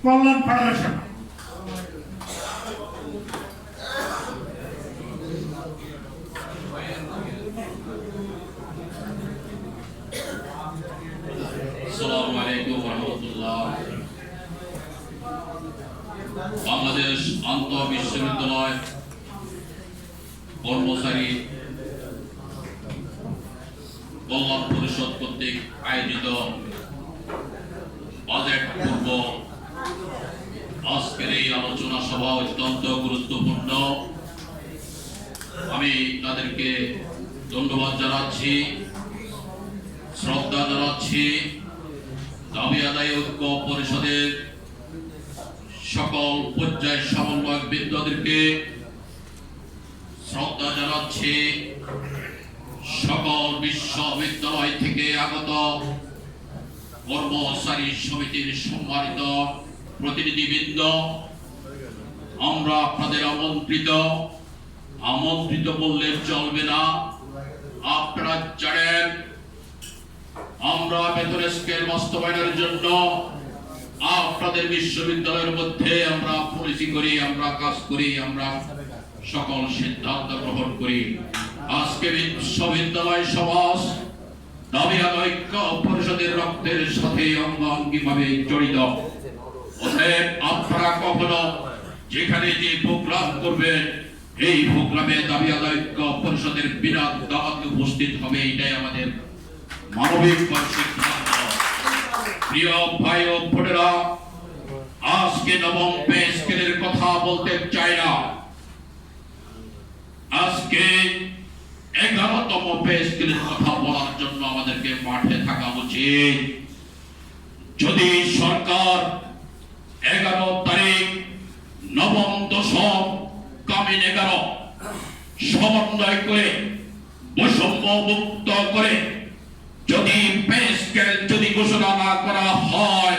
কল্যাণ federation. আসসালামু আলাইকুম ওয়া রাহমাতুল্লাহ। বাংলাদেশ আন্তঃবিশ্ববিদ্যালয় কর্মচারী কল্যাণ পরিষদ কর্তৃক আয়োজিত বাজেট পূর্ব আজকের এই আলোচনা সভা অত্যন্ত গুরুত্বপূর্ণ। আমি তাদেরকে ধন্যবাদ জানাচ্ছি, শ্রদ্ধা জানাচ্ছি। দাবি আদায় ঐক্য পরিষদের সকল পর্যায়ের সমন্বয়ক বৃন্দদেরকে শ্রদ্ধা জানাচ্ছি। সকল বিশ্ববিদ্যালয় থেকে আগত কর্মচারী সমিতির সম্মানিত প্রতিনিধিবৃন্দ, আমরা আপনাদের আমন্ত্রিত বললে চলবে না। আপনারা জানেন আমরা বেতন স্কেল বাস্তবায়নের জন্য আপনাদের বিশ্ববিদ্যালয়ের মধ্যে আমরা পলিসি করি, আমরা কাজ করি, আমরা সকল সিদ্ধান্ত গ্রহণ করি। আজকে বিশ্ববিদ্যালয় সমাজ দাবি আদায় ঐক্য পরিষদের রক্তের সাথে অঙ্গাঙ্গিভাবে জড়িত। অতএব আপনারা কখনো যেখানে যে প্রোগ্রাম করবেন, এই প্রোগ্রামে দাবি আদায় ঐক্য পরিষদের বিনা দাওয়াতে উপস্থিত হবে, এটাই আমাদের মানবিক সিদ্ধান্ত। প্রিয় ভাই ও বোনেরা, আজকে নবম পে স্কেলের কথা বলতে চাই না, আজকে 11তম পে স্কেলের কথা বলার জন্য আমাদেরকে মাঠে থাকা উচিত। যদি সরকার 11 তারিখ নবম দশম কামিন 11 সমন্বয় করে বৈষম্য মুক্ত করে যদি পে স্কেল যদি ঘোষণা না করা হয়,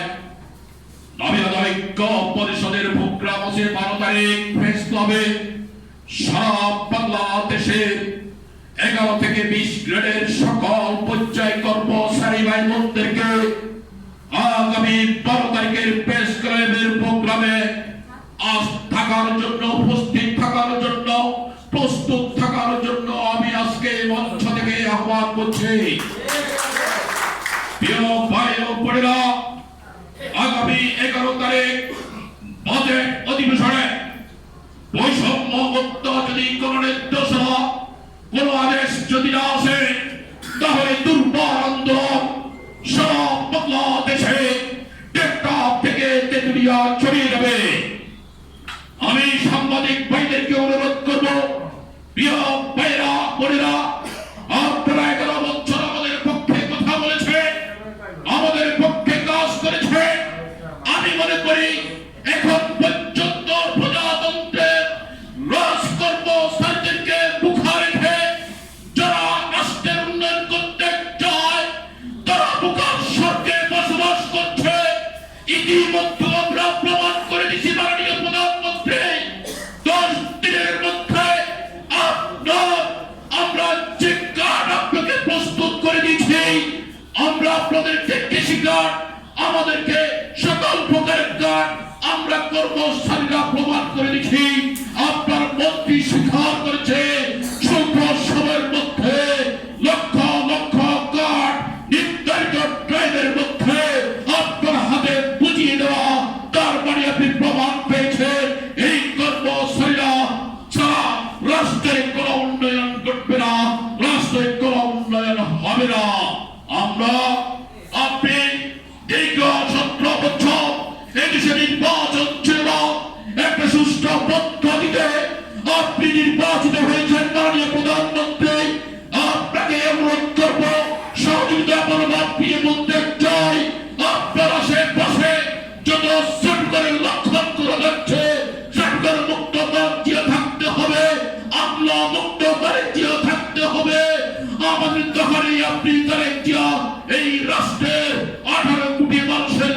দাবি আদায় ঐক্য পরিষদের প্রোগ্রাম আছে 12 তারিখ প্রেস ক্লাবে সারা বাংলাদেশে 11 থেকে 20 গ্রেডের সকল পর্যায় কর্মচারী ভাই বোনদেরকে আগামী 12 তারিখের প্রেস ক্লাবের প্রোগ্রামে থাকার জন্য, উপস্থিত থাকার জন্য, প্রস্তুত থাকার জন্য আমি আজকে মঞ্চ থেকে আহ্বান করছি। প্রিয় ভাই ও বোনেরা, আগামী 11 তারিখ বাজেট অধিবেশনে বৈষম্য মুক্ত যদি কোন নির্দেশ কোন আদেশ যদি না আসে, তাহলে দুর্বার আন্দোলন সারা বাংলাদেশে টেকনাফ থেকে তেতুলিয়া ছড়িয়ে যাবে। আমি সাংবাদিক ভাইদেরকে অনুরোধ করব, প্রিয় ভাইরা বোনেরা, আপনারা 11 বছর আমাদের পক্ষে কথা বলেছে, আমাদের পক্ষে কাজ করেছে। আমি মনে করি এখন পর্যন্ত প্রজাতন্ত্রের রাজকর্মচারীদেরকে মুখা রেখে যারা রাষ্ট্রের উন্নয়ন করতে চায়, তারা মুখার স্বর্গে বসবাস করছে। ইতিমধ্যে আমরা প্রমাণ করে দিচ্ছি, মাননীয় প্রধানমন্ত্রী 10 দিনের মধ্যে আমরা যে কার্ড আপনাকে প্রস্তুত করে দিচ্ছি, আমরা আপনাদেরকে কৃষি কার্ড, আমাদেরকে সকল প্রকারের কার্ড আমরা কর্মচারীরা প্রমাণ করে দিচ্ছি। আপনার মন্ত্রী স্বীকার করেছে স্বল্প সময়ের মধ্যে লক্ষ লক্ষ কার্ড নির্ধারিত টাইমের মধ্যে আপনার হাতে বুঝিয়ে দেওয়া, তার মানে আপনি প্রমাণ পেয়েছেন এই কর্মচারীরা ছাড়া রাষ্ট্রের কোনো উন্নয়ন ঘটবে না, রাষ্ট্রের কোনো উন্নয়ন হবে না। আমরা আপনি দীর্ঘ 17 বছর এদেশে নির্বাচন ছিল না, একটা সুষ্ঠু পদ্ধতিতে আপনি নির্বাচিত হয়েছেন মাননীয় প্রধানমন্ত্রী। আপনাকে অনুরোধ করব, সহযোগিতা মনোভাব দিয়ে বলতে চাই, আপনার আশেপাশে যত সরকারের লক্ষণ করা যাচ্ছে, সরকার মুক্ত বাণিজ্য থাকতে হবে, আমলা মুক্ত বাণিজ্য থাকতে হবে। আমাদের দখলে আপনি বাণিজ্য এই রাষ্ট্রের 18 কোটি মানুষের